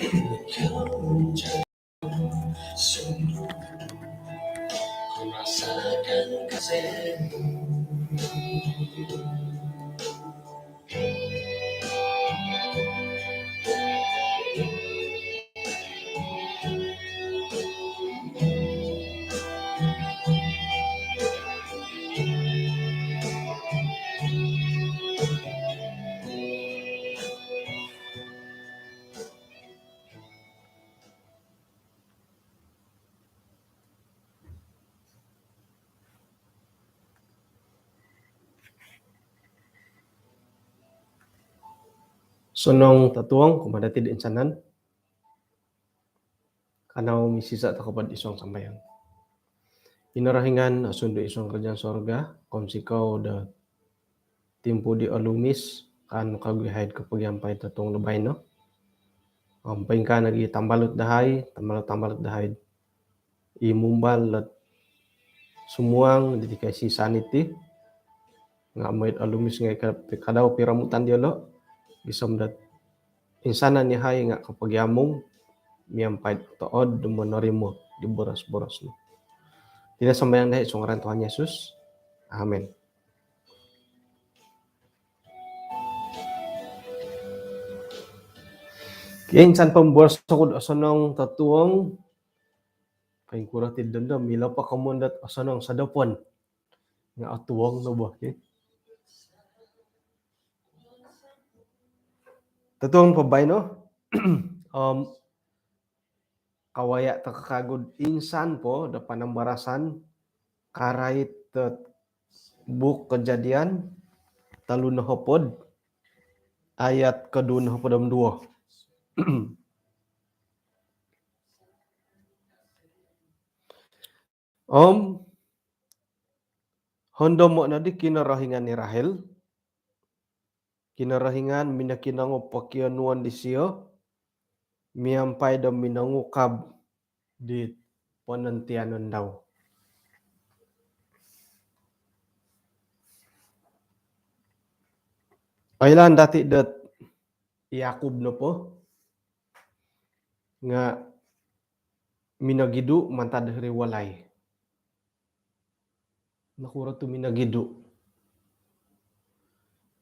Kau jauh sungguh ku rasakan kasihmu. Sonong tatuang kumadati di insanan kanau misisa takapad isong sambayan. Inarahingan asundo isong kerjaan sorga komsi kau da timpo di alumis kan kagihayad kapagyampay tatong labay no. Paing ka nagi tambalot dahay imumbal lat sumuang jadi kay si saniti nga moy alumis nga kadaw piramutan diolo gisom dat insanan ni hay nga kapagyamong miyampay tood dumonorimo di boras-boras no. Tidak sambayang dahi sa ngaran Tuhan Yesus. Amen. Insan pemboras ko sonong tatuong paing kurang tidenda mila pa kamundat sonong sa dapon nga atuwang no ba. Tatuong pabay no. Kawaya takakagod insan po da panambarasan karait buk Kejadian 3 ayat ke-22. Hondo mo na di kinarahingan ni Rahel, kinarahingan minakinango pakianuan di siyo, miyampay da minangukab di panantianon daw. Kailan dati dat Yakub no po nga minagidu mantad hari walay. Nakura to minagidu.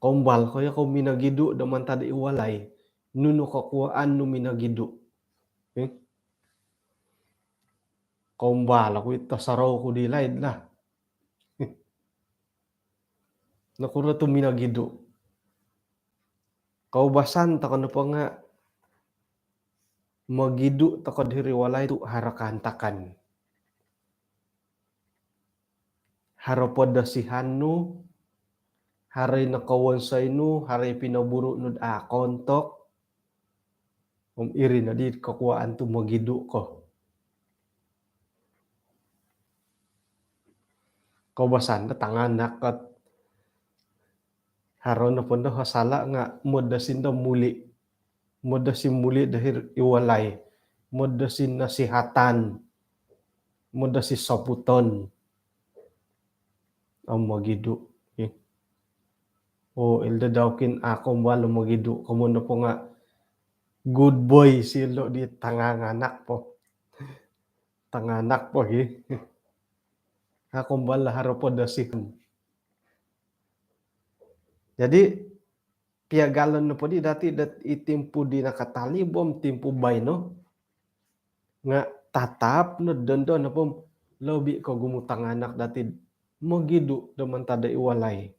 Kombal kaya ko minagidu da mantad iwalay nuno kakuaan no minagidu. Kombal ako itasaraw ko dilayd na. Nakura to minagidu. Kaubasan takon pa nga magidu takod hiriwalay tu harakantakan. Harapod da si Hanu, haray nakawonsay no, haray pinaburo no kontok, iri na di kakuaan tu magidu ko. Kaubasan da tanganak at haron na po na hasala nga modasin da muli. Modasin muli dahil iwalay. Modasin nasihatan. Modasin saputon. Ang magidu. O ilda dawkin ako walo magidu. Kamuno po nga good boy silo di tanganganak po. Tanganak po. Ako wala harapo dasihan. Jadi piagalon na po di dati dat itimpo di nakatalibom timpo bay no nga tatap no dondo na po lobi ko gumutang anak dati magidu daman tada iwalay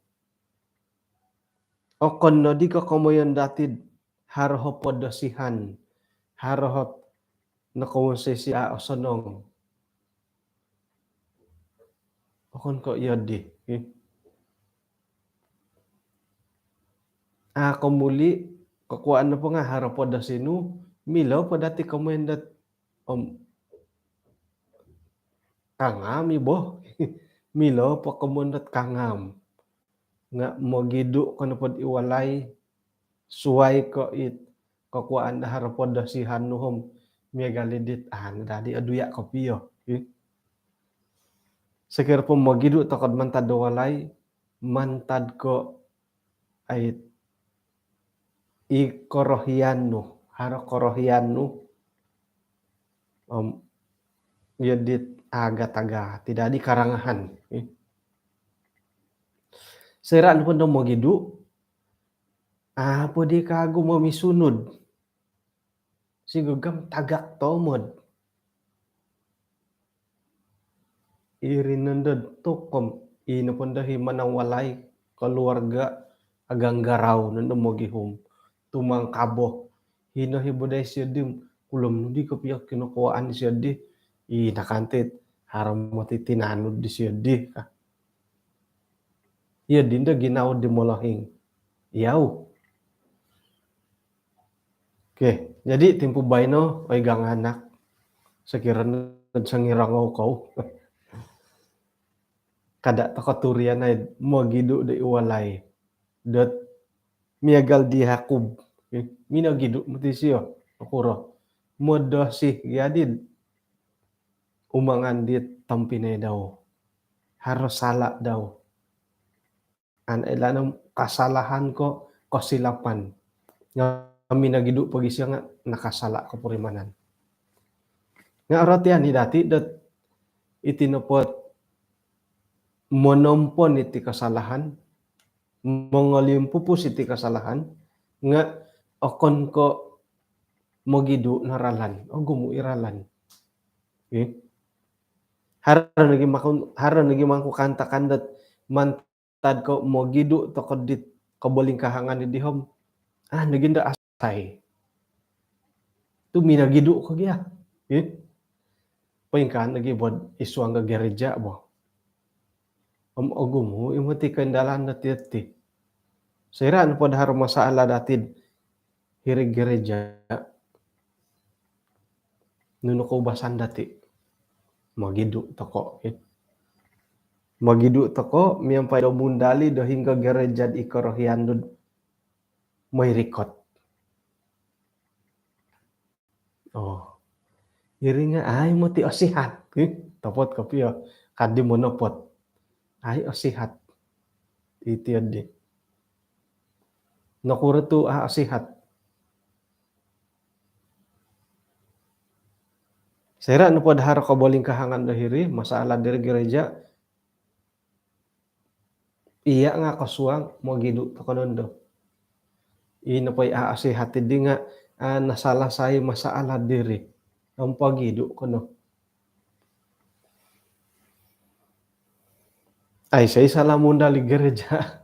o konno di ko komoyon dati harho podasihan harho nakawonsay si sonong o kon ko yadi komuli kakuan na po nga harapo da sinu milaw pa dati komendat kangam ibo milaw pa komendat kangam nga magidu kono pod iwalay suway ko it kakuan da harapo da si hanuhom miagalidit dadi aduya ko piyo sekir po magidu takod mantad walay mantad ko ay ikorohiano haro korohian nu yedit aga-taga tidak di karangahan. Serat nu pun mo gidu apa di kagu mo misunud si gegam tagak tomod irinended tokom ina pondahi manang walai keluarga agang garau nendo mo gihum tumang kaboh hina hibodai siadim kulum nudi kepiak kinokoaan siadi ina kantit haram moti tinanud di siadi iya dinda ginau di molohing yau. Oke, jadi timpu baino oigang anak sekiranya sangirangau kau kada takaturian ay mo gidu de iwalay dot miagal di Yakub mina gidu mutisio okuro modo sih yadid umangan dit tampine daw harus salah daw an elanam kasalahan ko kosilapan mina gidu pagi siang nakasala kapurimanan nga rotian dati dot itinopot monompon iti kasalahan mongolimpupus iti kasalahan nga okon ko mogidu naralan o gumu iralan haran nagi mangku kanta kandat mantad ko mogidu to kodit kaboling kahangan di dihom naginda asay tu minagidu ko gya paingkan lagi buat isuang ke gereja bo ogumu imati kendalaan na tiyati sairan pod haro masalah datid hirig gereja nuno ko basan dati magidu toko magidu toko miampai do mundali do hingga gereja di ikorohian do may rikot iringa ay mo ti osihat topot kapio kadi monopot ay osihat itiad nakura tu osihat sera no pod haro kaboling kahangan dahiri masalah dari gereja iya nga kasuang mo gidu tokonondo ino pay osihat di nga nasalah saya masalah diri ang pagidu kono ay say salah mundali gereja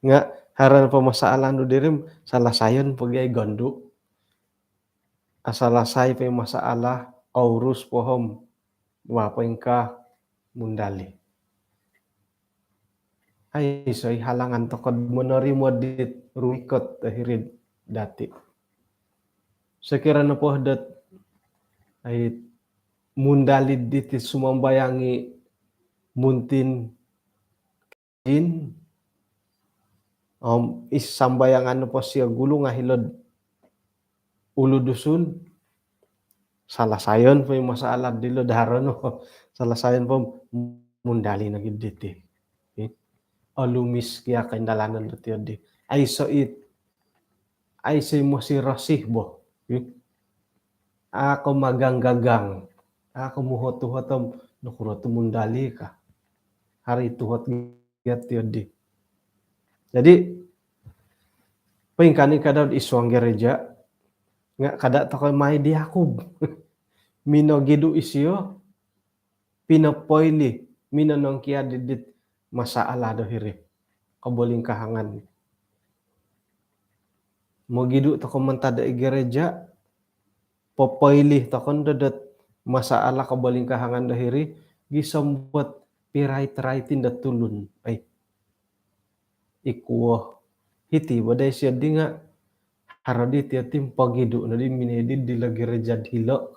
nga haran pamasalan do dirim salah sayon pagay gondu asalah say pay masalah aurus pohom wapain ka mundali ay soy halangan tokod menerima dit ruikot tahirid dati sekiranya pohdat ay mundali dit sumambayangi muntin din isambayangan po siya gulo nga hilod ulo dusun salah sayon po yung masalah dilo daro no salah sayon po mundali na giditi alumis kaya kaindalanan do tiyodi ay so it ay say mo si rasih bo ako maganggagang ako muhoto-hotom nukuroto mundali ka hari tuhot giyat tiyodi jadi paingkani kadad isuang gereja nga kada tokoy may di Yakub mino gidu isyo pinapoili mino nong kia didit masaala do hiri kaboling kahangan mo gidu toko mantada i gereja popoili tokon dodot masaala kaboling kahangan do hiri gisambot pirait-raitin da tulun ay ikuwo hiti badai siya di nga haradi tiatim pagidu na di minedid di la gereja hilo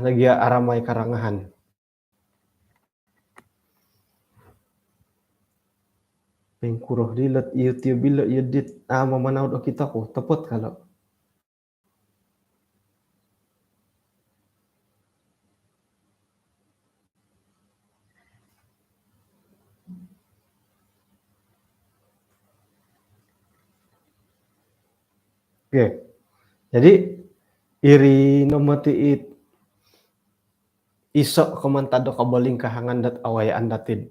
nagya aramay karangahan pengkuroh dilat YouTube bila yedit mamanaw do kita ko tapot kalau Oke. Jadi iri nomor tiit isok komantado kaboling kahangan dat awayaan datin.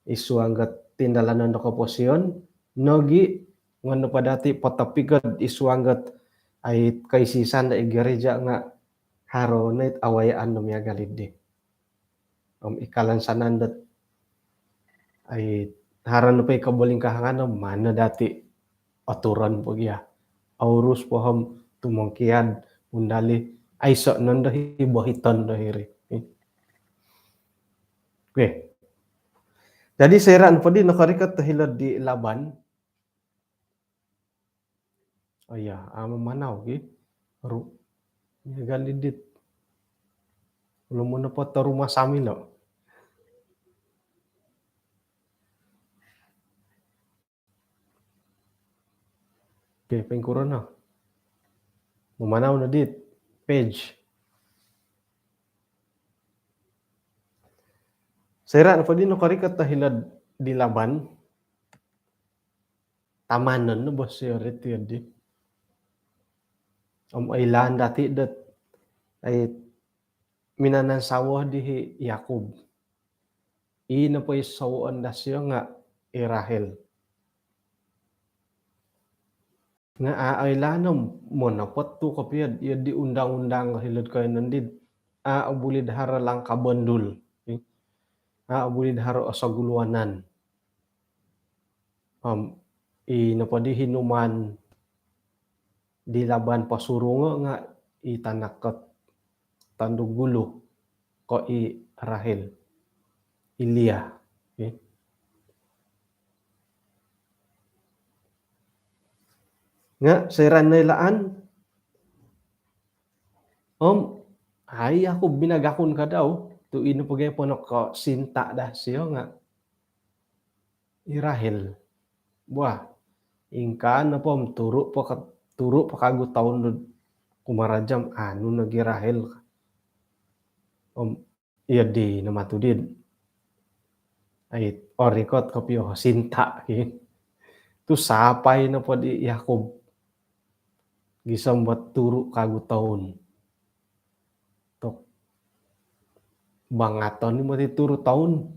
Isu anggat tindalanan do kaposion nogi ngono padati potapikad isu anggat ait kaisisan da gereja nga haronait awayaan no miagalid ikalan sanandat ait haran pa kaboling kahangan no mana dati aturan pagya aurus pohom tumongkian undali aiso nondo hibohiton do hiri. Oke. Jadi seran padi nakarikat tahilad di Laban. Oh iya, manau gi. Ru galidit. Belum mo pot rumah sami no. Oke, pengkuron no. Memanau na dit page. Seran padi nakarikat tahilad di Laban. Tamanan no bos yorit di. Ailan dati dat ay minanan sawah di Yakub. Ina po isawon dasyo nga Rahel. Nga ailanom mo napot tu kapiyad iya di undang-undang hilad kayo nandid. Abulid hara lang kabandul. Abulid hara asaguluanan. Inapadi hinuman di Laban pasurungo nga itanakat tandugulo ko Rahel. Ilia. Okay. Nga seran na ilaan ay ako binagakon ka daw tu ino pagay po ko sinta dah siyo nga Rahel. Buah ingka na po turo pa kago taon kumarajam anu nagi Rahel. Iya di namatudid. Ay orikot kapyo sinta tu sapay na po di Yakob gisam buat turo kago taon. Tok bangaton ni mo turo taon.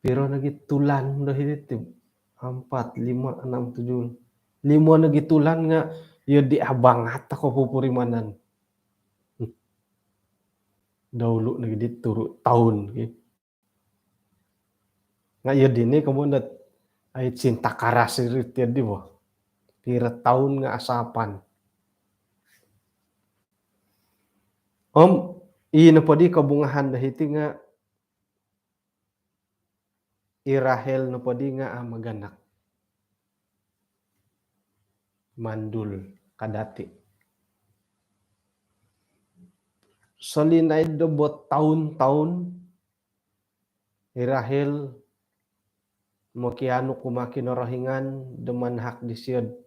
Pero nagitulan dahil 4, 5, 6, 7. 5 nagitulan nga yun di abangat ako pupurimanan. Dahulu nagdi turo taon. Nga yun din kamunat ay cinta karas irit yan di ba? Pira taon nga asapan. Ina po di kabungahan dahiti nga Rahel na po di nga maganak. Mandul kadati. Salinay dobot taon-taon Rahel makiano kumakinorahingan demanhak disiyod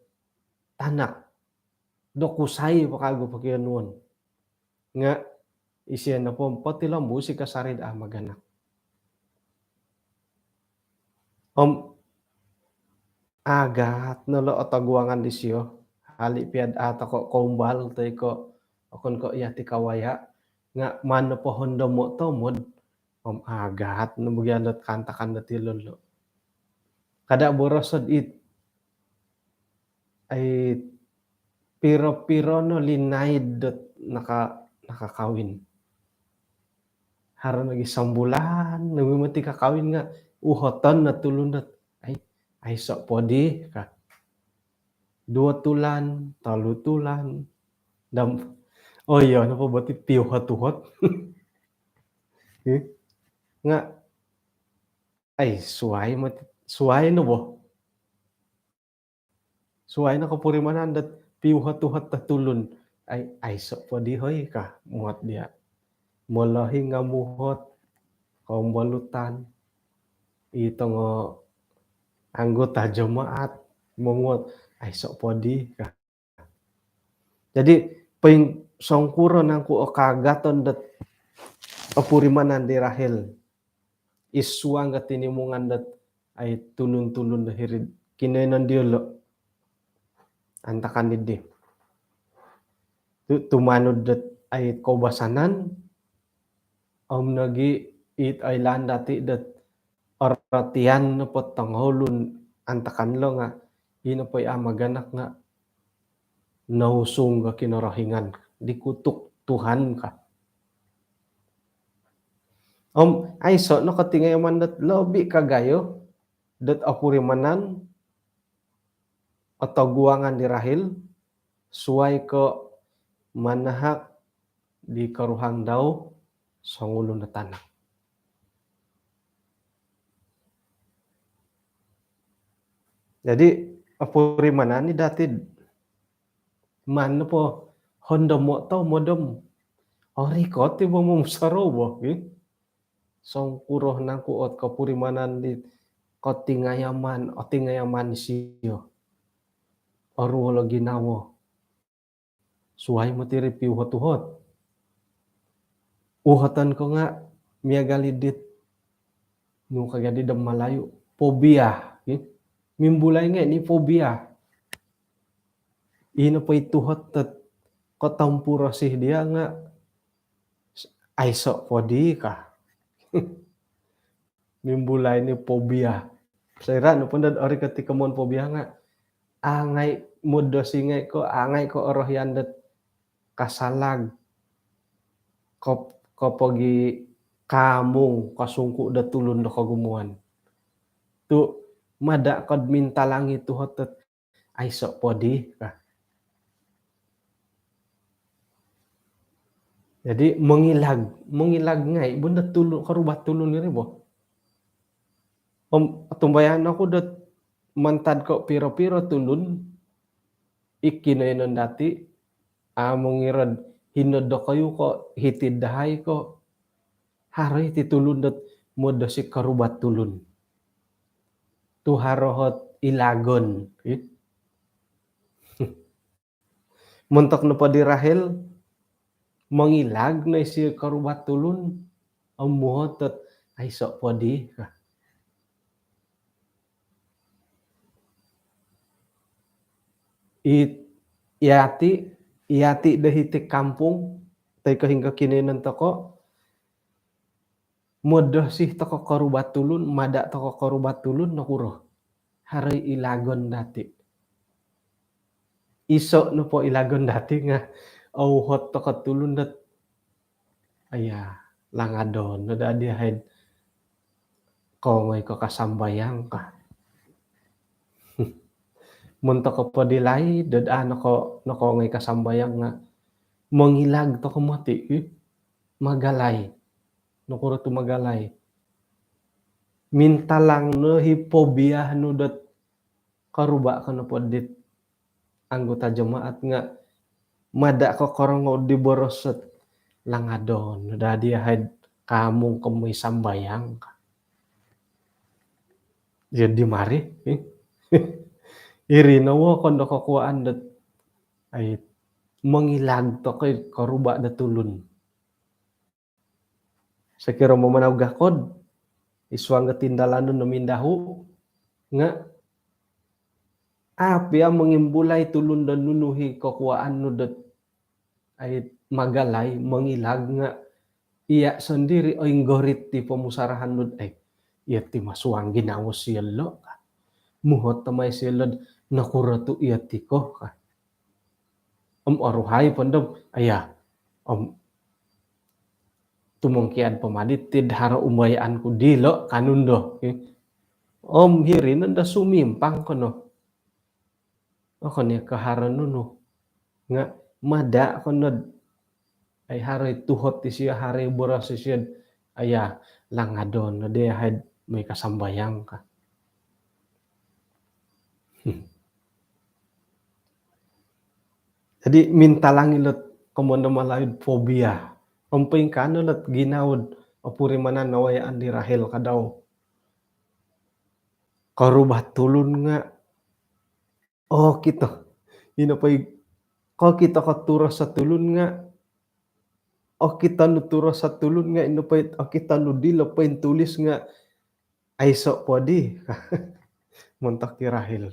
tanak dokusay pakago pakianuan nga isya na po pati lambu si kasarid maganak. Agat nalo otagwangan disyo hali piad ata ko kumbal tay ko akon ko yati kawaya nga mano po hondo mo to mod agat no bugyanot kantakan dati lolo. Kada borosod ay piro-piro no linaid nakakawin. Haron lagi sambulan nagmimati kakawin nga uhoton na tulundat ay sok podi ka 2 tulan 3 tulan iya na po bati piuhat-uhat. Nga ay suway no bo. Suway na kapurimanan dat piuhat-uhat tatulun ay sok podi hoy ka muhat dia. Molahi nga muhot kaum balutan itong anggota jemaat menguat ay sok podi ka. Jadi ping songkuron angku kagaton dat apurimanan di Rahel isuang katinimungan dat ay tulun-tulun dahirid kinenan diolo antakan didi. Tu manud det ay kobasanan om nagi it ay landati det aratian no po tanghulun antakan lo nga ino po maganak nga nausung ka kinarahingan dikutuk Tuhan ka. Om ay so no katingay man dat lobi kagayo dat apurimanan atau guangan di rahil suai ko manahak di karuhang daw sangulun na tanah. Jadi apurimanan ni dati man po hondo mo to modom ori ko ti mo musaro bo song kuroh nang kuot kapurimanan di tingayaman siyo oru lagi nawo suai matiri piuhot-uhot uhatan ko nga miagalidit no kagadi dam malayo fobia mimbulay nga ni fobia ino pa ituhot tat katampura sih dia nga ay sok podi ka mimbulay ni fobia sayra no pandad ori ketika mon fobia nga angay mudo singay ko angay ko oroh yandet kasalag kopogi kamung kasungku da tulun da kagumuan tu mada kad mintalangi tu hotet ay sok podi ka. Jadi mengilag ngay bunda tulun karubat tulun ni bo om tumbayan ako dat mantad ko piro-piro tulun ikinayon dati among hinod do kayo ko hitid dahay ko haray ti tulun dat moda si karubat tulun tu harohot ilagon muntok na pa di rahel mangilag na si karubat tulun ang muhot at ay sok podi iati dahitik kampung tay kahingga kininan toko modah sih toko karubat tulun mada toko karubat tulun nakuro haray ilagon dati iso no po ilagon dati nga auhot toko tulun dat aya langadon no dadi haid kongay ko kasambayang ka munta ko pa dilay dadaan ako ngay kasambayang nga mangilag to kumati magalay nakuro to magalay mintalang no hipobia no dat karuba ka no po dit anggota jemaat nga mada ko korong di borosot langadon dadi haid kamong kamoy sambayang ka jadi mari irinawo kondo kakuaan dat ay mangilag to kay karuba da tulun sakiro mo manaw gakod iswang tindalan no mindahu nga apia mengimbulay tulun dan nunuhi kakuaan no dat ay magalay mangilag nga iya sendiri o inggorit ti pemusarahan no ay iya ti masuang ginawa siyalo muhot tamay siyalo nakuratu iya ti ko ka aruhay pandam aya tumungkian pamadit tid hara umbayaan ko dilo kanundo hirin nanda sumimpang kono ako niya kahara nuno nga mada kono ay haray tuhot ti siya haray boras siya aya langadon na de haid may kasambayang ka jadi mintalang ilot komondo malayod fobia umping kanulot ginawod apurimanan nawayaan di rahel kadaw karubat tulun nga kita ino pay ko kita katuro sa tulun nga kita nuturo sa tulun nga ino pay kita nudilo pay tulis nga ay so podi muntak ti rahel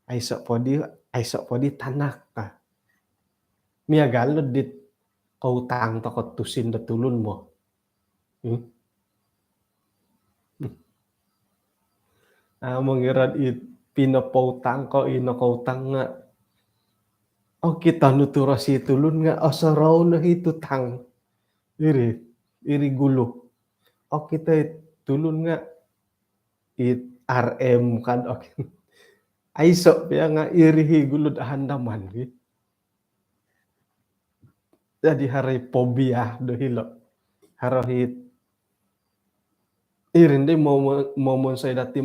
Ai sok podi tanah ka. Miagalod dit kautang tokot tusin da tulun mo. Mangiran it pinapautang ko inakautang nga. Kita nuturo si tulun nga asaraw na hitutang. Iri gulo. Kita tulun nga it RM kan ay sok piya nga irihi gulod handaman. Jadi haray pobia do hilo. Harohit irin di momon say dati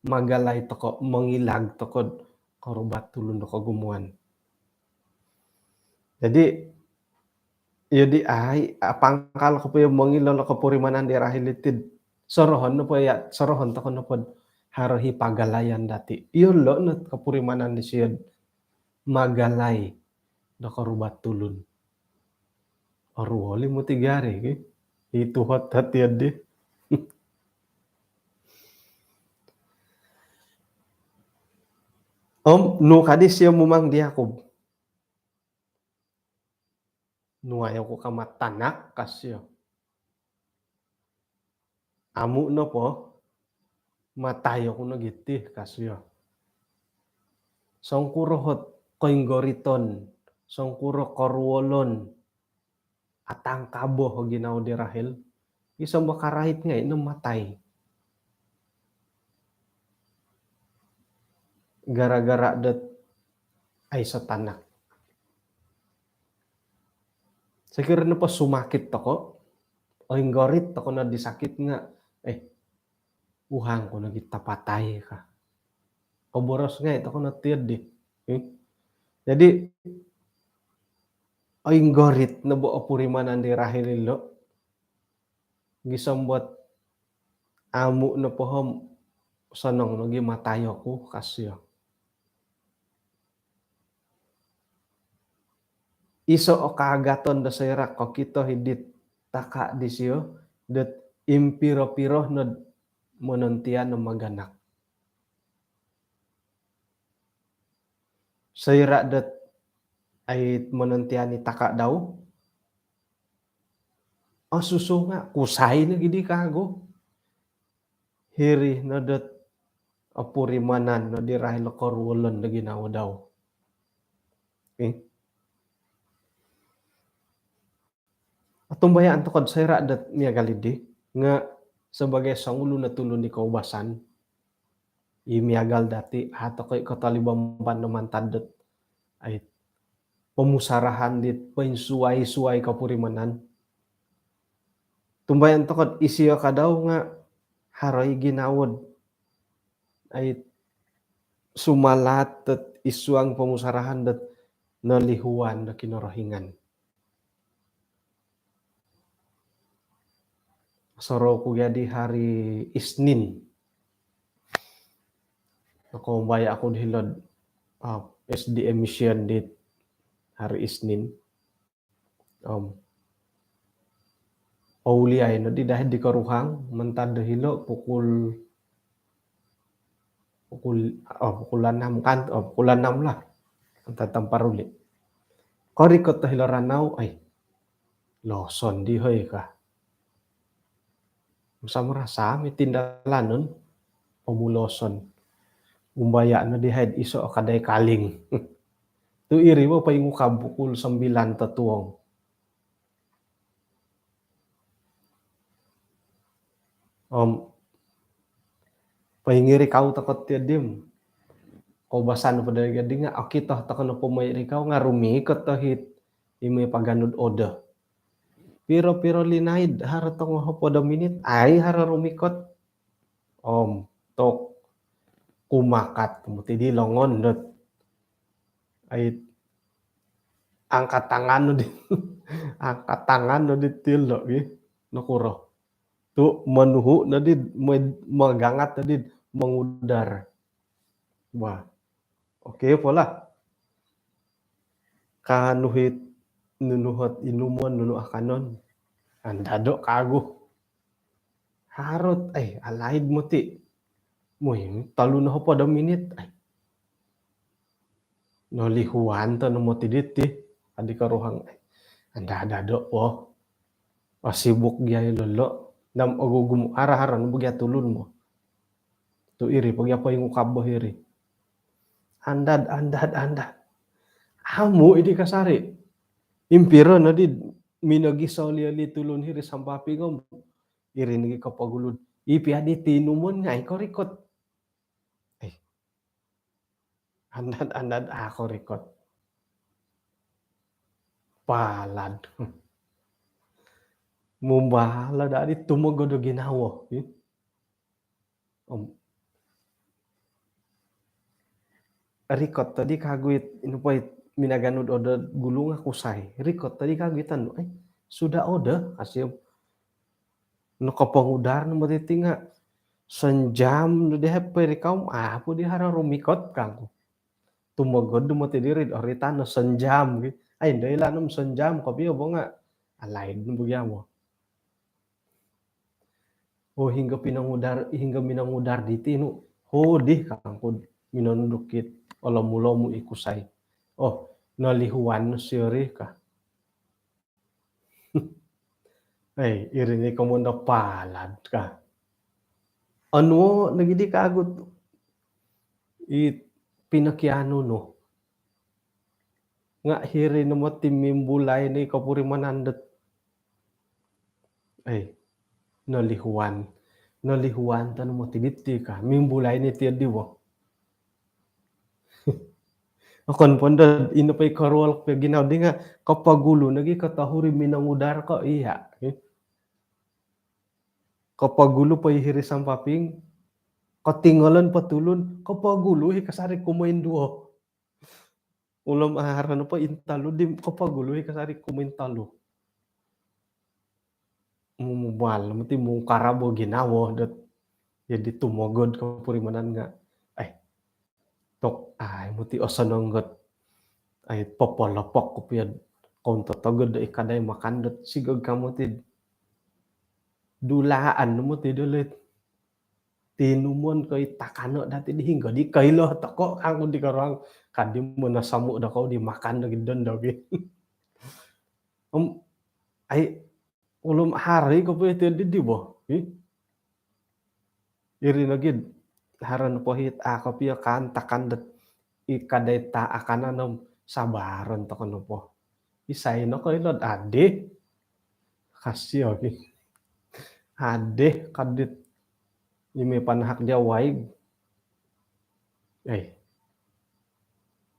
magalay toko mangilag tokod karubat tulun do kagumuan. Jadi yadi ay pangkal ko pa yung mangilolo ko purimanan di rahilitid. Sorohon no po ya sorohon toko no pod harohi pagalayan dati. Iyon lo no kapurimanan di siyad magalay do karubat tulun. Arwali mo tigari itu hot yadi. No kadis siya mumang di Yakob. No ayaw ko kamatanak kasyo. Amu no po matayo ko na giti kasyo. Songkuro hot koinggoriton, songkuro korwolon, atang kabo ho ginaw di Rahel. Isang makarahit nga ino matay. Gara-gara dat ay sa tanak. Siguro na pa sumakit ako. O inggorit ako na disakit nga. Uhang ko na kita patay ka. O boros nga ito ko na tiyad di. Jadi o inggorit na buo purimanan di Rahililo. Gisambot amu na pohom sanong nagi matayo ko kasyo. Iso o kagaton da sayra ko kito hidit taka di siyo dat impiro-piro na monontian na maganak. Sayra dat ay monontian ni taka daw. Suso nga kusay na gidi kago. Hiri na dat apurimanan na di Rahel korwolon na ginawa daw. Atumbayaan to kod sayra dat niya galidi nga sebagai sangulo na tulon di kaubasan imiagal dati hato kay katalibamban naman tadet ay pemusarahan dit pensuai-suai kapurimanan. Tumbayan to kod isiyo ka daw nga haroy ginawod ay sumalat at isuang pemusarahan dat nalihuan na kinorohingan. Soro ko di hari Isnin. Ako baya ako dihilod SDM mission dit hari Isnin. Pauli ay no di dahil di karuhang mentad dahilo pukul 6 kan pukul 6 lah antad tamparuli. Kori ko dahilo ranaw ay loson di hoy ka. Sama rasa mi tindalanon pamuloson. Umbaya na dihaid iso kaday kaling. Tu iri mo pa yung pukul 9 tatuong. Pahingiri kau takot tiadim. Kau basan pada gadi nga akita takon po may rikaw nga rumikot tahit imi paganud oda. Piro linaid haratong hopoda minit ay hararumikot. Tok kumakat muti di longon dot ay angkat tangan no di tilo nakuro. Tu manuhu na di magangat na di mangudar. Wah. Okay pola. Kanuhit nunuhot inumon nunu akanon. Andado kago. Harot ay alaid mo ti. Moy talu na ho pa da minit ay no lihuan to no motidit ti adi karuhang anda do po sibuk gyai lolo nam ogugum arah-arah no bugya tulun mo tu iri pag apa yung ukabo iri andad amu idi kasari impiro no di minogi soliali tulun hiri sampapi gom iri nigi kapagulud ipi adi tinumon nga iko rikot andad ako rikot palad mumbahala dadi tumogodo ginawo rikot tadi kaguit inupoy minaganud oda gulunga kusay rikot tadi kaguitan sudah oda asyam no kapangudar no matitinga senjam no dehepe rikaum apo di hara rumikot kang tumogod mo tidirid orita no senjam gitu ay dahil anam senjam kapio bonga alaid no bugyamo hingga minangudar diti no hodih kangkod minondukit olomu ikusay nalihuan no siori ka irini komunda palad ka ano nagidi kagot pinakiano no nga hiri no mo timimbulay ni kapuri manandet nalihuan tan mo tiditi ka mimbulay ni tiadi wo akon ponda ino pay karwal pe ginaw di nga kapagulo nagi katahuri minangudar ka iya kapagulo pa hiri sampaping katingalan patulun kapagulo kasari kumain duo ulam aharan pa intalo di kapagulo kasari kumain talo mumubal mati mung karabo ginawo dat jadi tumogod kapurimanan nga tok muti osanonggot popolopok kupiad konto togod ikaday makandot sigog kamu ti dulaan mo ti dulit tinumon kay takano dati dihinggo di kaylo toko ang di karang kadi mo nasamu da ko di makan lagi don dagi ulum hari ko pa iti di bo iri nagid haran po hit ako piya kan takandet ikaday ta akananom sabaron to kono po isay no ko ilod ade kasyo ade kadit imi panahak dia waig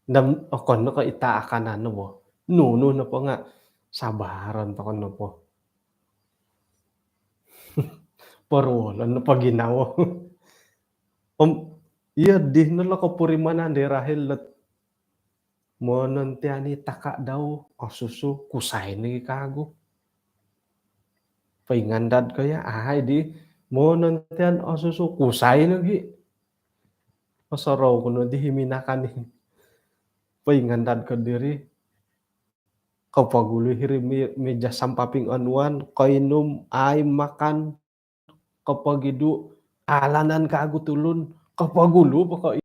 ndam okon no ko ita akanano mo nuno na po nga sabaron to kono po porwolon no paginawo iya di no kapurimanan de rahel let monon tiani taka daw susu kusay ni kago paingandad kaya di monon tian susu kusay nagi pasaraw kuno di himinakan ni paingandad ka diri kapagulo hiri meja sampaping anuan kainum ay makan kapagidu alanan kago tulun kapagulo baka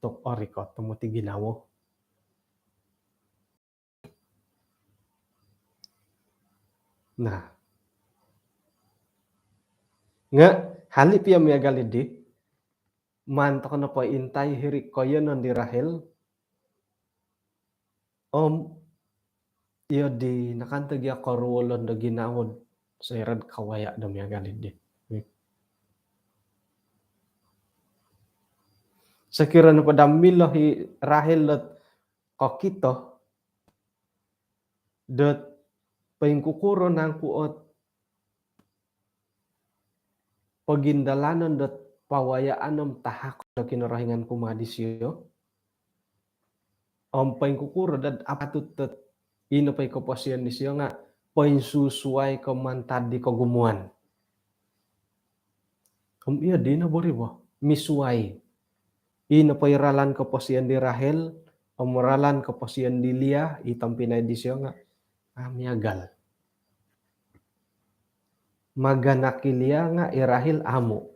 tok orikot tumuti ginawo nah nga halip ya miya galidi mantok na po intay hiri koyo non di Rahel iyo di nakantag ya karulon da ginawod sa irad kawaya da miya galidi sekira na padamilo hi Rahel at kakito dat paingkukuro ng kuot pagindalanon dat pawayaan ng tahak na kinarahingan kumadisyo paingkukuro dat apatut dat ino pa'y kapasyan ni siya nga painsusuay kamantad di kagumuan iya di na bori ba misuay ino pa'y ralan kapasyan di Rahel amuralan kapasyan di Lia itang pinay di siya nga miyagal maganakilia nga irahil amo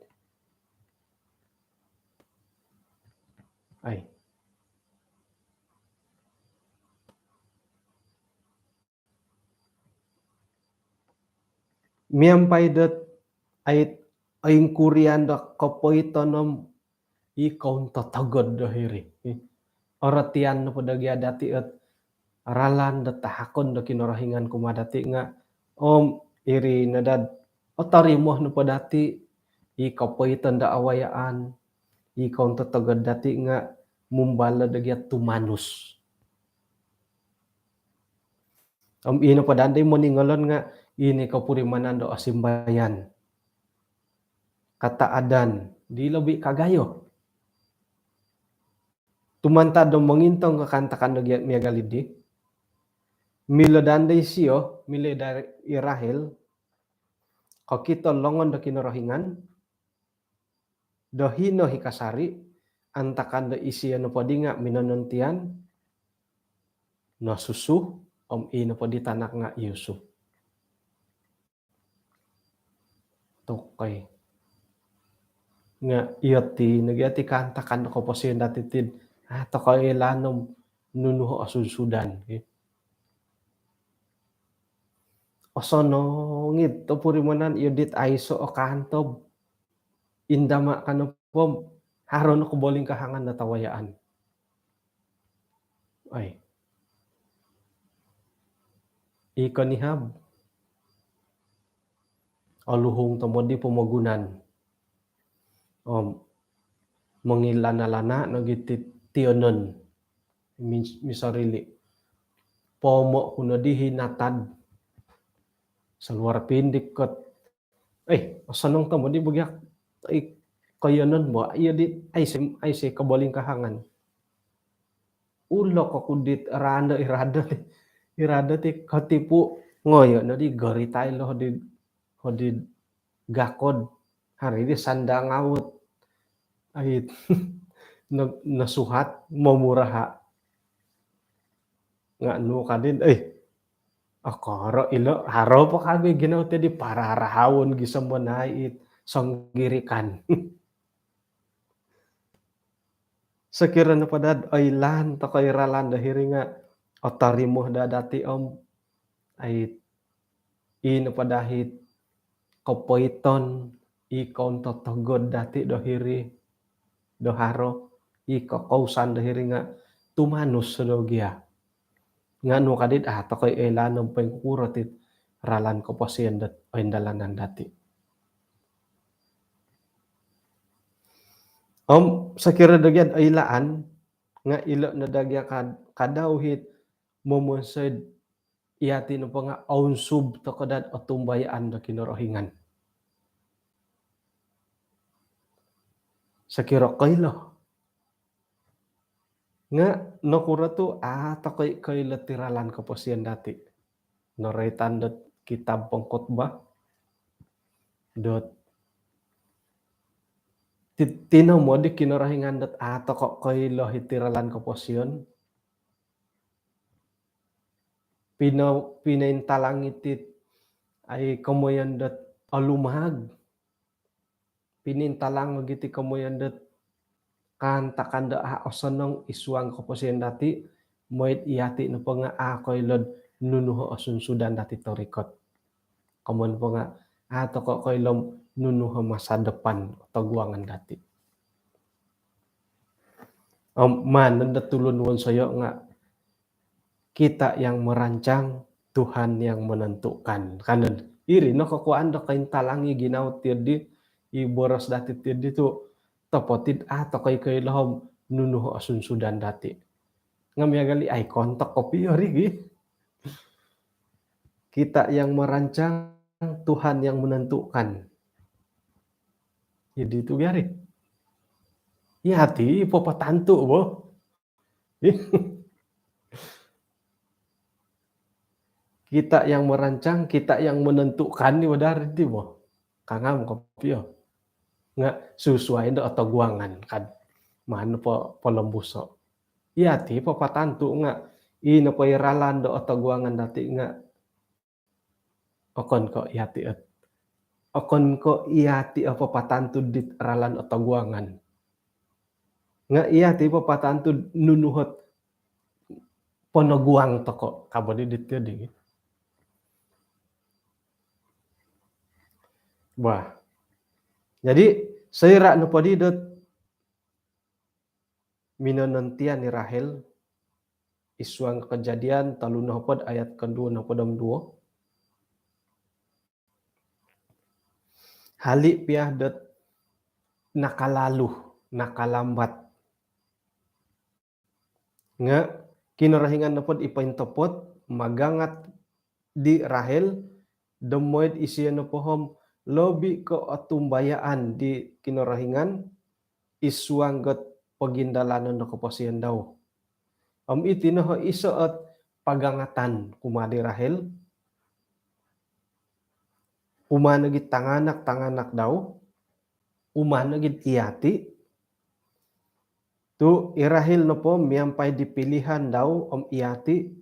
miampai det ait aing kurian da kapoitonom i kaun tatagod da hiri. Oratian no podagi adati et ralan da tahakon da kinorohingan kumadati nga om iri nadad otarimoh no podati i kapoiton da awayaan i kaun tatagod dati nga mumbala dagiat tumanus. Om ino padandi mo ningolon nga ini kapurimanan do asimbayan. Kata adan di lebih kagayo. Tumanta do mengintong kekantakan do miagalidi. Milo dandai sio, milo dari Irahel. Kau kita longon do kinorohingan. Do hino hikasari. Antakan do isi no podinga minonontian. No susu. Om ino podi tanak nga Yusuf. Tokay. Nga iyoti nagyati kantakan ko po siya datitid to kay lanom nunuho asunsudan. Osono ngit to purimanan yudit aiso o kantob indama kano po haron ko boling kahangan na tawayaan. Ay. Iko nihab. Aluhong tomodi pumagunan. Mangilana-lana nagitit tionon misarili pomo kuno dihinatad sa luar pindik kot asanong tamo di bagyak kayanon mo iya di ay si kabaling kahangan ulo ko kudit irada ti katipu ngoyo no di garitay lo hodi gakod hari di sandang awot ay nasuhat mamuraha nga no kadin akara ilo haro pa kami ginaw ti di pararahawon gisambanait sanggirikan. Sekira na padad aylan to kay ralan dahiri nga otarimo da dati om ay ino padahit kapoiton ikaw totogod dati dahiri doharo iko kausan dahiri nga tumanus dogia nga no kadit to kay elanom pengkuratit ralan ko pasien dat dalanan dati. Sakira dagian ailaan nga ilo na dagya kadawhit momonsed iyati no pa nga aunsub to kadad otumbayaan do kinorohingan. Sakira kaylo nga nakura to kay tiralan ko pasien dati. Noretan dot kitab pengkhotbah dot tinaw mo di kinorohingan dot kaylo hitiralan ko pasien pinaintalang itit ay kamoyan dot alumahag pinintalang magiti kamoyan dot kantakan da osanong isuang ko pasien dati moit iyati no pa nga kaylod nunuho asunsudan dati torikot kamon pa nga to kaylom nunuho masa depan taguangan dati man natulun won sayo nga kita yang merancang Tuhan yang menentukan kanan iri no kakuan do kain talangi ginaw tirdi iboros dati tirdi tu topotid to kay lahom nunuho asunsudan dati ngam yagali ay kontak kopi rigi kita yang merancang Tuhan yang menentukan jadi itu gari ya hati papatantu bo kita yang merancang kita yang menentukan ni wadar di bo kangam kopi nga sesuai do atau guangan kan mano po polombuso iya ti papatantu nga ino po iralan do atau guangan dati nga okon ko iyati apa patantu dit ralan atau guangan nga iyati papatantu nunuhot ponoguang toko kabodi dit di Wah. Jadi seira nu padi det minanentian ni Rahel isuang kejadian talu nahpod ayat kedua nahpodam dua. Hali piah det nakalaluh, nakalambat. Nga kinarahingan napod ipaintopot magangat di Rahel demoid isiya na pohom lobi ko atumbayaan di kinarahingan isuanggot pagindalanan na kapasiyan daw. Iti na ho iso at pagangatan kumadi Rahel umanagit tanganak daw umanagit iyati tu irahil no po miyampay di pilihan daw iyati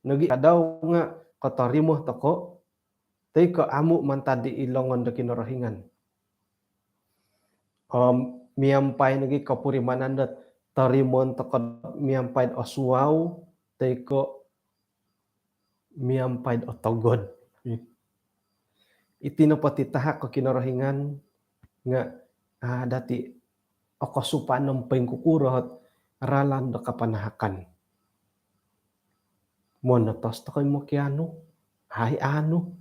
nagi daw nga katarimo toko tay ko amu man tadi ilongon da kinarahingan miyampay nagi kapurimanan dat tarimon toko miyampay osuaw tay ko miyampay otogod iti no patitahak ko kinarahingan nga dati o kasupanom pengkukurot ralan da kapanahakan. Monotos to kay mokiano. Hay ano.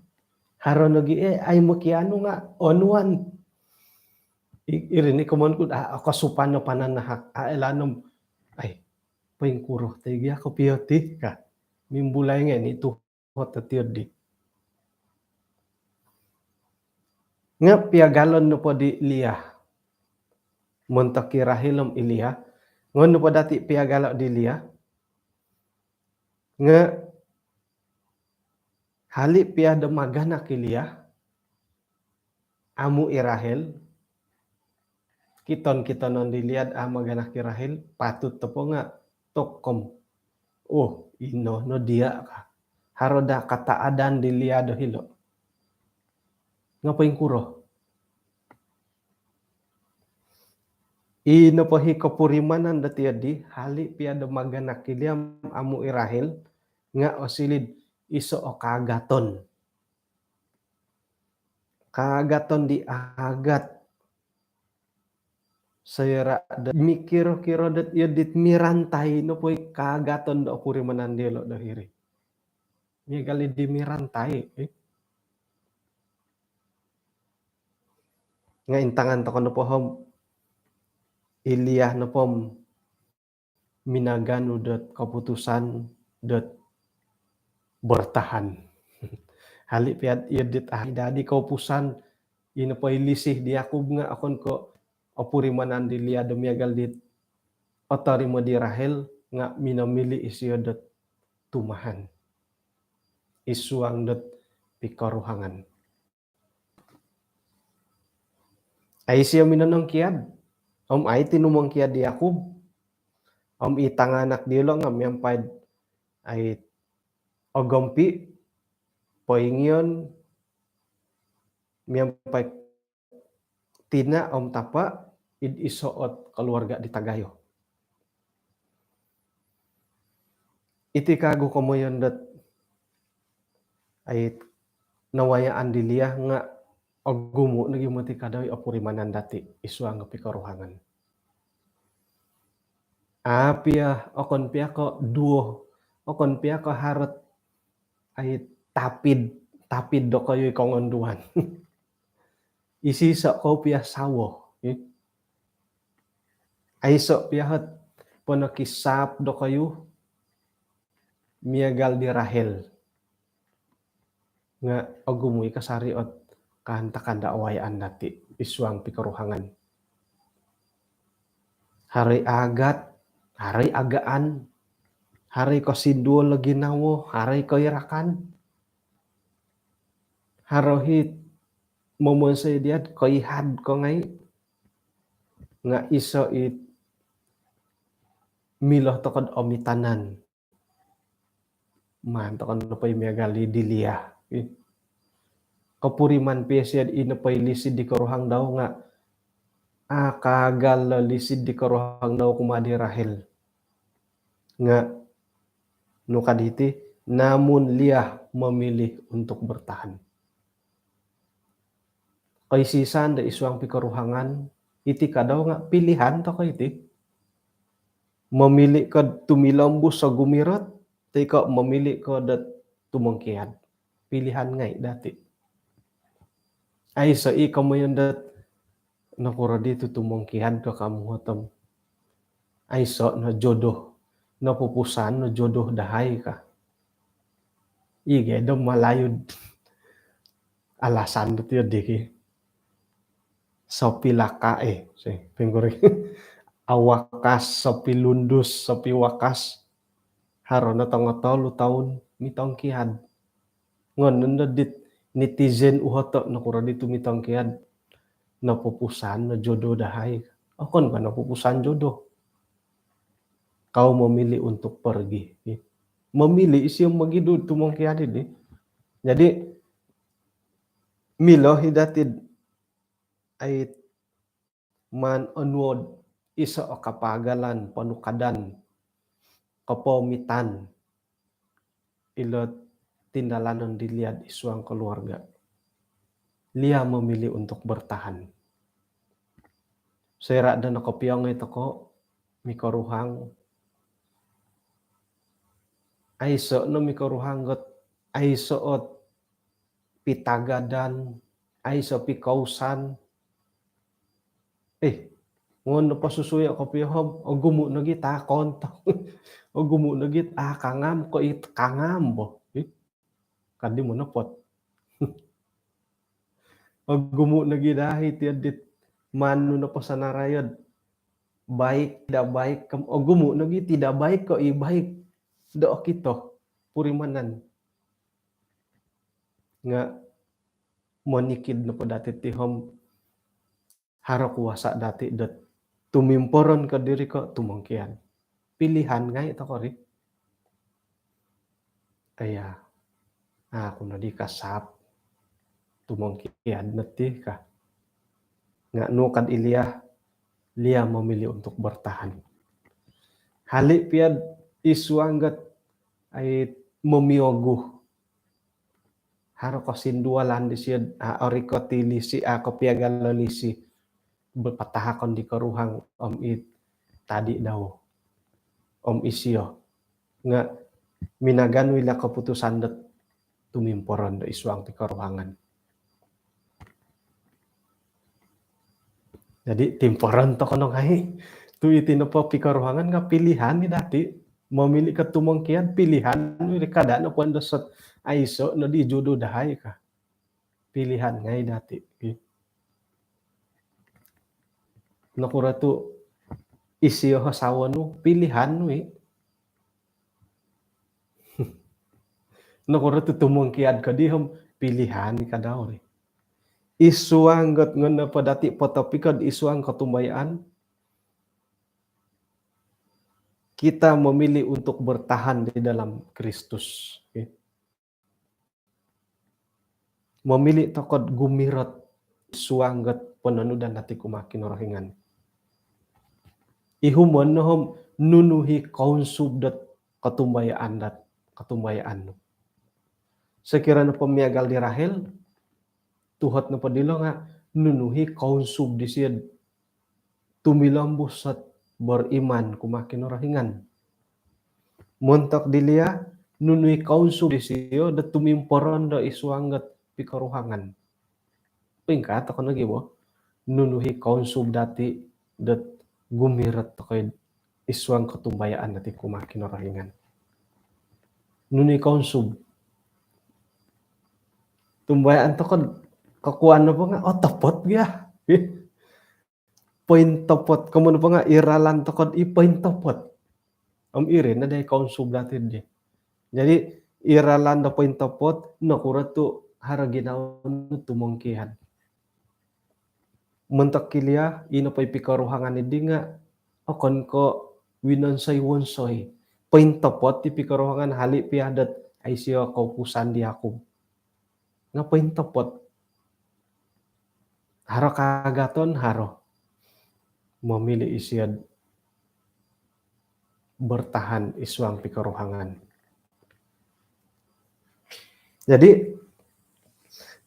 Haron nagi ay mokiano nga onuan. Irini kumon ko o kasupano pananahak. Elanom ay pengkuro taygi ako piyoti ka. Mimbulay nga ito hotatiyod di. Nga piagalon no po di Liyah. Montaki Rahilom Iliyah. Ngon pa dati piagala di Liyah. Nga hali pia demagana ki Liyah. Amu Irahel. Kiton non dilihat magana ki Rahel. Patut tepo nga tokom. Oh ino no dia ka. Haroda kata adan di Liyah do hilo. Ngapain kuro? Ino pahi kapurimanan dati adi hali pia demagana ki Liyah amu Irahel nga osilid iso o kagaton. Kagaton di agat sayra mikiro-kiro dat yadit mirantai no poy kagaton do purimanan delo do hiri. Ni gali di mirantai nga intangan to kono pohom Iliyah no pom minaganu dat keputusan dat bertahan. Hali piat yadit dadi kaupusan ino pa ilisih di Yakub nga akon ko opurimanan di Liyah demiagal dit otarimo di Rahel nga minamili isiyo dat tumahan. Isuang dat pikaruhangan. Ay siya minanong kiad. Ay tinumong kiad di Yakub. Itanganak dilo nga miyampay ay ogompi poingyon miyampay tina tapa id isoot keluarga di Tagayo. Iti kago komoyon dat ay nawayaan di Liyah nga ogumo nagimati kadawi opurimanan dati isuang pikaruhangan. Pia okon pia ko duo okon pia ko harot ay tapid do kayo kongonduan. Isisa ko pia sawo. Ay so pia hat ponakisap do kayo miagal di Rahel. Nga agumuy kasariot kahanta-kanda awayaan dati isuang pikaruhangan. Hari agat, hari agaan, hari ko sinduo lagi nawo, hari ko irakan. Harohit momon sa diat ko ihad ko ngay nga iso it miloh tokod omitanan. Man tokod no pay miagali di Liyah. Kapuriman piasiad ino pay lisid di karuhang daw nga kagal lisid di karuhang daw kumadi Rahel. Nga nukaditi namun Liyah memilih untuk bertahan. kaisisan da isuang pikaruhangan iti kadaw nga pilihan to ka iti memilih ka tumilambus sa gumirat tay ka memilih ka dat tumangkiad pilihan ngay dati ay sa ikamoy dat nakura dito tumangkiad ka kamuhatam ay so na jodoh na pupusan na jodoh dahay ka ige do malayod alasan dito diki so pilaka pingguri awakas sa pilundus sa piwakas haro na tanga lu taon mitang kiad ngon na dit netizen uhoto na kura dito mitang kiad na pupusan na jodoh dahay akon ba na pupusan jodoh kau memilih untuk pergi memilih isi yung magidud tumong kiadid jadi milo hidatid ay man onward isa o kapagalan panukadan kapomitan ilot tindalanon diliad isuang keluarga lia memilih untuk bertahan sera dan nakopiyong ito ko mikaruhang aiso no mikaruhanggot aiso ot pitagadan aiso pikausan ngon pasusuya ko pihom o gumu na git konto o gumu na git kangam ko it kangam bo kadi mo na pot o gumu na gidahi tiadit manu na pasanarayad baik tidak baik o gumu na git tidak baik ko baik do kito purimanan nga monikid na po dati tihom haro kuwasa dati dat tumimporon ka diri ko tumangkian pilihan nga ito ko rin kaya ako na di kasap tumangkian nati ka nga nukad lia memilih untuk bertahan halik piad isuanggat ay memioguh haro ko sindualan di siya ori ko tilisi ako piagalalisi berpatahakon di karuhang om it tadi daw om isyo nga minagan wila keputusan dat tumimporon da isuang ti karuhangan jadi timporon to kono ngay tu itino po pikaruhangan nga pilihan ni dati memilih ketumangkian pilihan ni kada na puan dosot aiso no di jodoh dahay ka pilihan ngay dati nakura tu isiyo hasawa no pilihan no nakura tu tumangkiad ka dihom pilihan ka daw isuang got ngon na padati potopikod isuang katumbayaan kita memilih untuk bertahan di dalam Kristus memilih tokod gumirat suanggat penanudan hati kumakin orahingan ihumon nohom nunuhi kaunsub dat katumbayaan sekiranya pemiagal di Rahel tuhat na padilo nga nunuhi kaunsub di siya tumilambus at beriman kumakin orahingan montak dilia nunuhi kaunsub di siya dat tumimporon da isuanggat pikaruhangan pingkat ako lagi bo nunuhi kaunsub dati dat gumirat kay isuang katumbayaan dati kumakin orahingan nunuhi kaunsub tumbayaan to kon kakuan na po nga tapot gya point tapot kamo na po nga iralan to kon point tapot irin na day kaunsub dati di jadi iralan na point tapot nakura tu haraginaw tumangkihan mentak kilia ino pay pikaruhangan ni nga akon ko winansay wonsoy point tapot ti pikaruhangan hali piadat ay siya kaupusan di ako nga point tapot haro kagaton haro memilih isiad bertahan isuang pikaruhangan jadi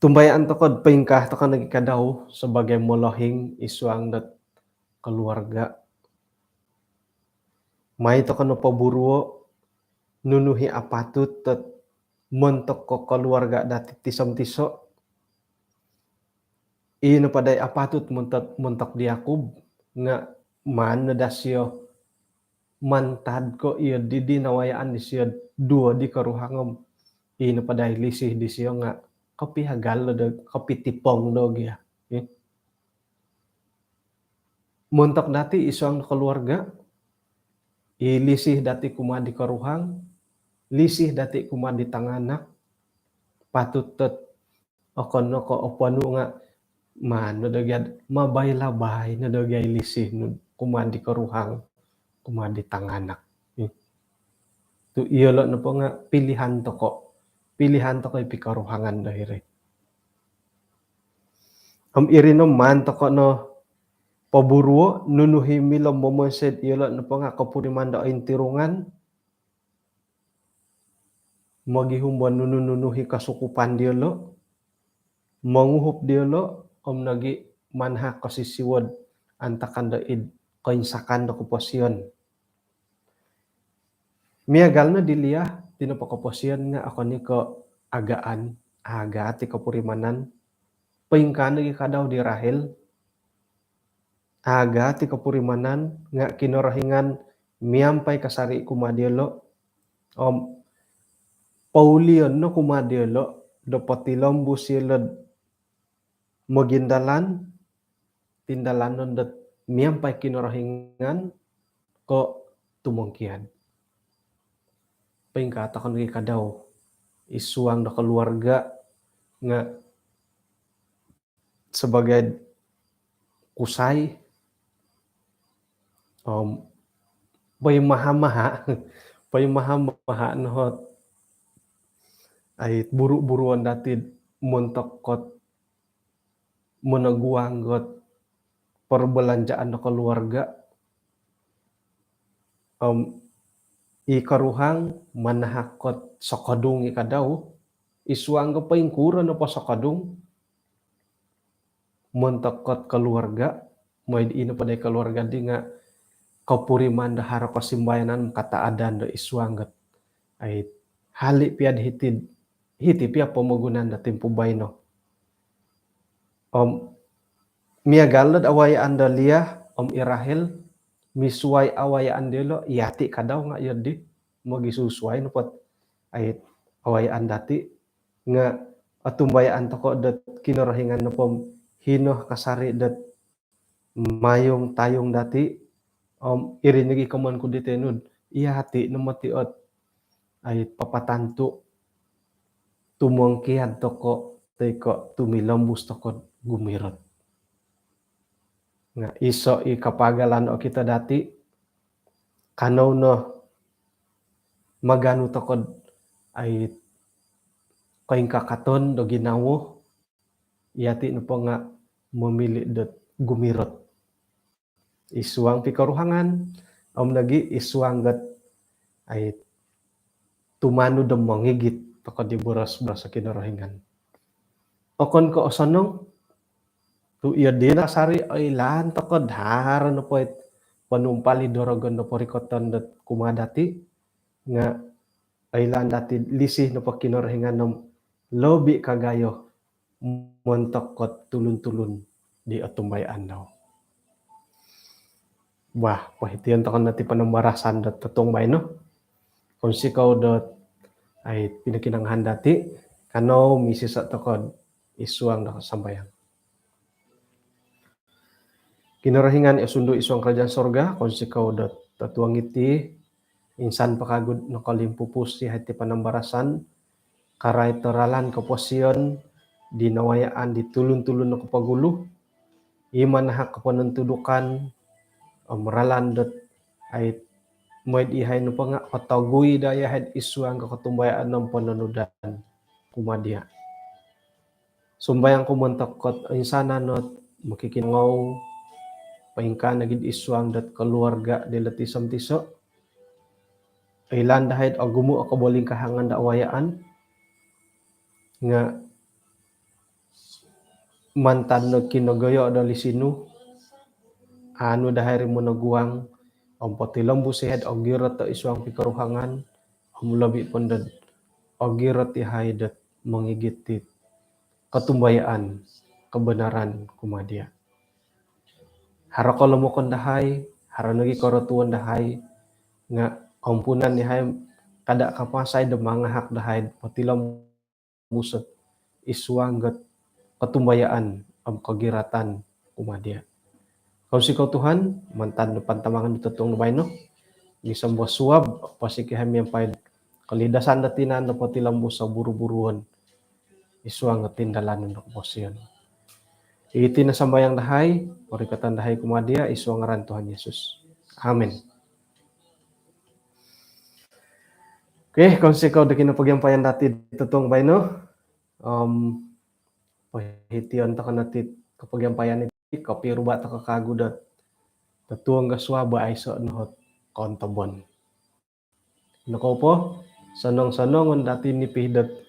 Tumbayaan tokod paingkah tokod nagikadaw sebagai molohing isuang dat keluarga. May tokod no paburuo nunuhi apatut tet montok ko keluarga dati tisam tiso. Ino paday apatut montok di Yakub nga man dasyo mantad ko iyo di nawayaan di siya dua di karuhangom. Ino paday lisih di siya nga kapihagal do kapitipong do ya. Montok dati isang keluarga ilisih dati kumadi karuhang, lisih dati kumadi tanganak, patut tet okon no ko opanu nga man nadagad mabay-labay nadagay lisih no kumadi karuhang, kumadi tanganak. Tu iyo na po nga pilihan to ko ipikaruhangan dahire. Iri no man to ko no paburuo nunuhi milom momosed iyo na po nga kapuriman da intirungan magihumban nunuhi kasukupan dia lo manguhup dia lo nagi manha kasisiwad antakan da kainsakan da kuposyon. Miagal na diliyah tinapakaposyon nga ako ni ko agaan aga ti kapurimanan paingkan lagi kadaw di Rahel aga ti kapurimanan nga kinorahingan miampay kasari kumadielo Paulion no kumadielo dapat tilombu silad magindalan tindalanon dat miampay kinorahingan ko tumungkian. Paingkata kan lagi kadaw isuang da keluarga nga sebagai kusay paymaha-maha nohot ay buru-buruan dati montok kot menaguang got perbelanjaan da keluarga ikaruhang manahakot sakadung ikadaw isuang ka paingkuran na pa sakadung montakot keluarga may ino paday keluarga di nga kapuriman da haro kasimbayanan kataadan da isuang gat ay hali piad hiti pia pamagunan da timpubay no miagalad awayaan da liyah Irahel misuway awayaan dilo yati kadaw nga yadi magisusuway no pot ay awayaan dati nga atumbayaan to ko dat kinorahingan no pom hinoh kasari dat mayong tayong dati irinigi kaman ko ditenud iya hati no matiot ay papatanto tumongkiad to ko teko tumilambus to ko gumirot nga iso ikapagalan o kita dati kanaw no magano to ko ay kaing kakaton do ginawo yati no po nga memili dat gumirot isuang pikaruhangan lagi isuang gat ay tumano da mangigit to ko di buras-buras sa kinarahingan okon ko osanong tu iya din sari ay lan to ko dhara no po panumpali dorogon no po rikoton dat kumadati nga ay lan dati lisih no po kinarahingan no lobi kagayo montok kot tulun-tulun di atumbayaan daw. Wah, pahitian to kan nati panambarasan dat tutungbay no. Kung sikaw dat ay pinakinanghan dati kano misisa to kon isuang da sambayang. Kinarahingan isundo isuang kerajaan sorga kung sikaw dat tatuang iti insan pakagud no kalimpupus si hati panambarasan karay teralan kaposyon dinawayaan ditulun-tulun no kapaguluh iman hak kapanuntudukan meralan dat ay moy ihay no pa nga katagui daya head isuang kakatumbayaan ng pananudan kumadya sumbayang kumontak kot insana not makikingaw paingka nagid isuang dat keluarga dila tisam tiso ilan dahid agumu akaboling kahangan da awayaan nga mantan no kinogoyo dali sinu anu dahari mo naguang om potilombu sihed ogirot to isuang pikaruhangan om labi pondan ogirot ihaidat mengigiti ketumbayaan kebenaran kumadia. Harakolo mo kondahay, haranagi korotuan dahay, nga ampunan nihay kada kapasay da mangahak dahay patilam musot iswanggat ketumbayaan am kagiratan kumadia. Kau sikaw Tuhan, mantan pantamangan tutong no, isang suwab pasikihan yang pahid kalidasan datinan na patilambo sa buru-buruan iswang tindalan ng posyon. Iti na sambayang dahay, parikatan dahay kumadia, iswang ngaran Tuhan Yesus. Amen. Okay, kung sikaw da kinapagyampayan dati tutong no, pahitiyon ta kanati kapagyampayan iti, kapiruba ta kakagudat, tatuang gaswaba ay so nohot kontabon. Nako po, sanong-sanongon dati ni pihidat